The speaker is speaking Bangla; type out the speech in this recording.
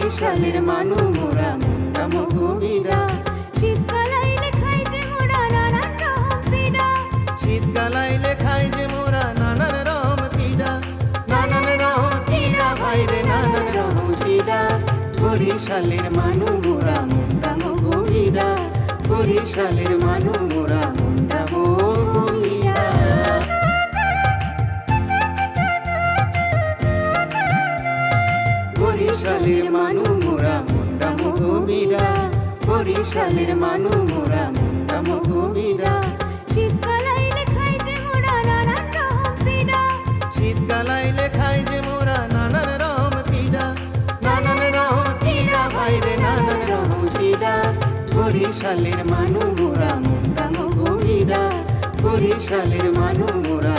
বরিশালের মানু মোরা মুন্ডা মহুমিরা। শীতকাল আইলে খাই যে মোরা নানান রকম পিঠা, শীতকাল আইলে খাই যে মোরা নানান রকম পিঠা, নানান রকম পিঠা ভাইরে নানান রকম পিঠা। বরিশালের মানু মোরা মুন্ডা মহুমিরা, বরিশালের মানু মোরা মুন্ডা মহুমিরা। বরিশালের মানু মোরা মুন্ডা মহুমিরা, বরিশালের মানু মোরা মুন্ডা মহুমিরা। শীতকাল আইলে খাই যে মোরা নানান রকম পিঠা, শীতকাল আইলে খাই যে মোরা নানান রকম পিঠা, নানান রকম পিঠা ভাইরে নানান রকম পিঠা। বরিশালের মানু মোরা মুন্ডা মহুমিরা, বরিশালের মানু মোরা